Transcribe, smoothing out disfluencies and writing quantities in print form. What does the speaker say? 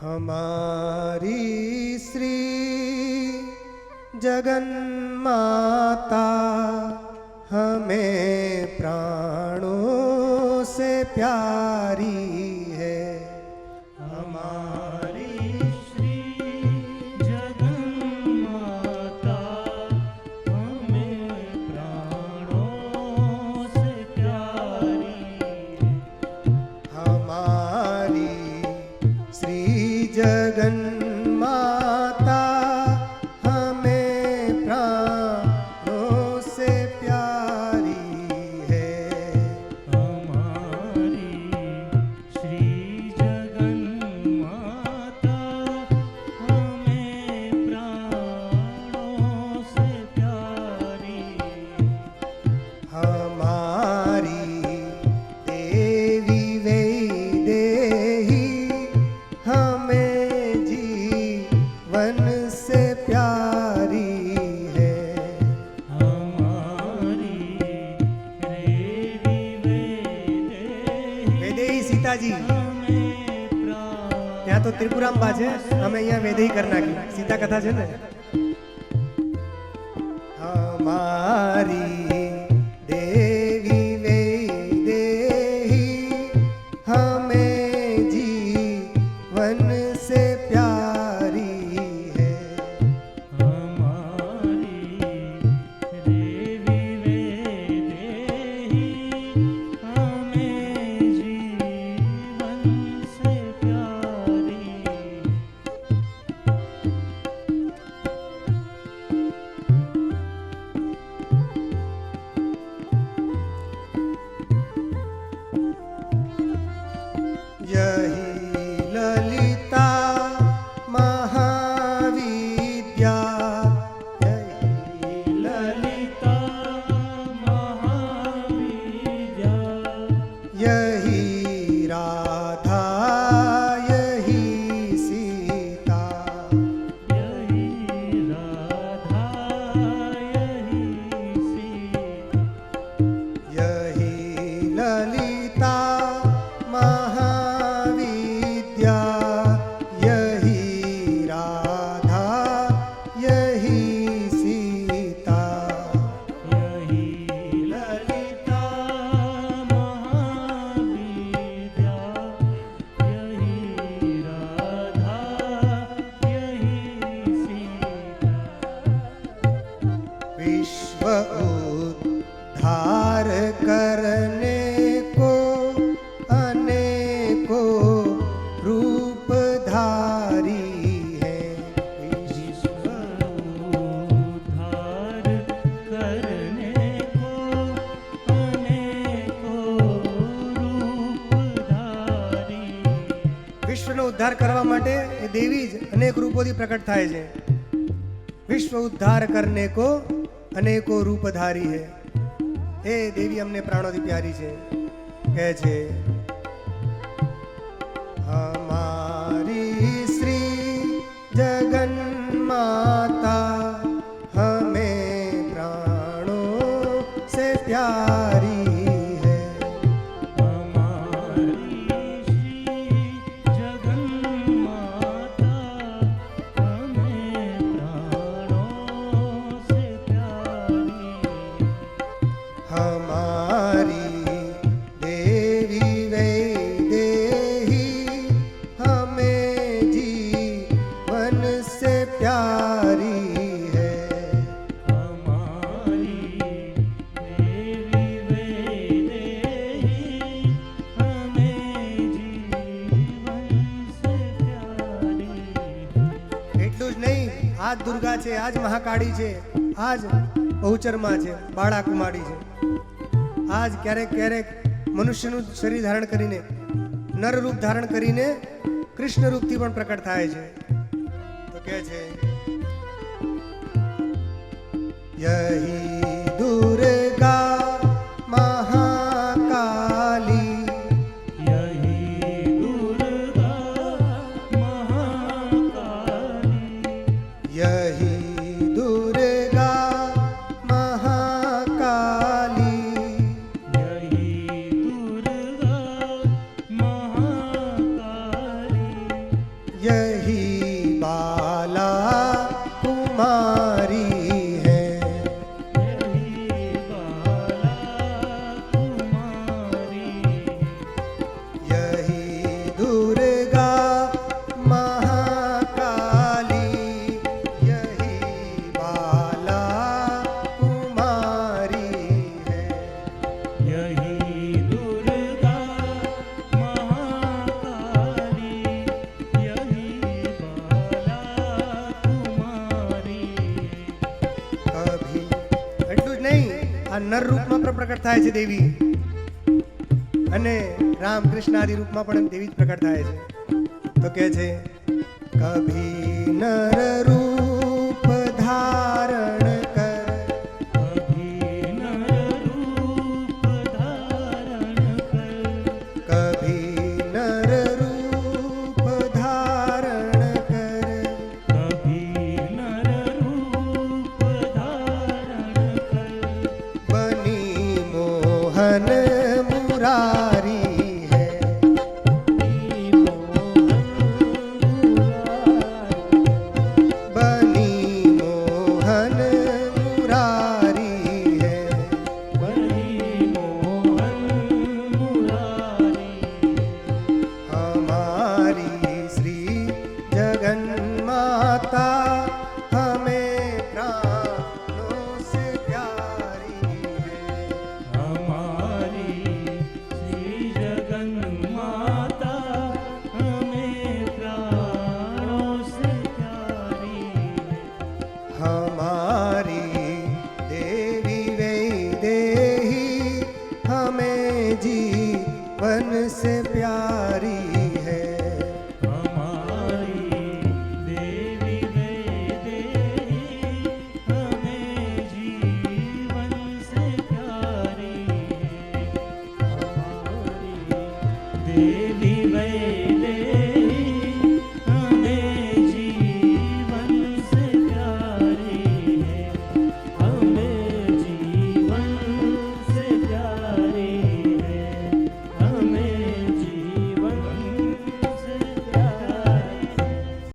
हमारी श्री जगन माता हमें प्राणों से प्यारी है। हमारी श्री जगन माता हमें प्राणों से प्यारी है। हमारी श्री जगन माता हमें प्राणों से प्यारी है। हमारी श्री जगन माता हमें प्राणों से प्यारी है। हमारी देवी वैदेही हमें जीवन से प्यारी है। हमारी देवी वैदेही सीताजी हमें ત્યાં તો ત્રિપુરાંબા છે, અમે અહીંયા વૈદેહી કરી નાખી, સીતા કથા છે ને। हमारी देवी वैदेही हमें जीवन से प्यारी है। हमारी देवी वैदेही हमें जीवन से प्यारी। यही ललिता महाविद्या, यही ललिता महाविद्या यही राधा यही सीता, यही राधा यही सीता। यही ललिता महाविद्या, यही राधा यही सीता। यही ललिता महाविद्या यही राधा यही सीता। विश्व उद्धार करने को अनेकों रूप धारी है। विश्व उद्धार करने को अनेकों रूपधारी। વિશ્વનો ઉદ્ધાર કરવા માટે એ દેવી જ અનેક રૂપોથી પ્રકટ થાય છે। વિશ્વ ઉદ્ધાર કરને કો અનેકો રૂપ ધારી હે। એ દેવી અમને પ્રાણોથી પ્યારી છે। કહે છે हमारी श्री जगन माता हमें प्राणों से प्यारी है। हमारी श्री जगन माता हमें प्राणों से प्यारी। हमारी देवी वैदेही हमें जीवन से प्यारी है। हमारी देवी वैदेही हमें जीवन से प्यारी। એટલું જ નહીં, આજ દુર્ગા છે, આજ મહાકાળી છે, આજ બહુચરમાં છે, બાળા કુમારી છે, આજ ક્યારેક ક્યારેક મનુષ્યનું શરીર ધારણ કરીને નર રૂપ ધારણ કરીને કૃષ્ણ રૂપથી પણ પ્રકટ થાય છે। તો કહે છે यही दुर्गा महाकाली, यही दुर्गा महाकाली यही दुर्गा महाकाली, यही दुर्गा महाकाली यही बाला कुमारी है। यही बाला कुमारी यही दुर्गा महाकाली, यही बाला कुमारी है। यही दुर्गा महाकाली यही बाला कुमारी કભી એટલું જ નહીં, આ નર રૂપમાં પણ પ્રકટ થાય છે દેવી, અને રામ કૃષ્ણ આદિ રૂપમાં પણ દેવી જ પ્રકટ થાય છે. તો કે છે કભી નર રૂપ ધારણ કર, અભી નર રૂપ ધારણ કર કભી નર રૂપ ધારણ કર, અભી નર રૂપ ધારણ કર બની મોહન મુરારી હૈ. બની મોહન મુરારી હૈ. બની મોહન મુરારી हमारी श्री जगन माता हमें प्राणों से प्यारी है. हमारी श्री जगन माता हमें प्राणों से प्यारी है हमारी देवी वैदेही हमें जीवन से प्यारी है. हमारी देवी वैदेही हमें जीवन से प्यारी है हमारी देवी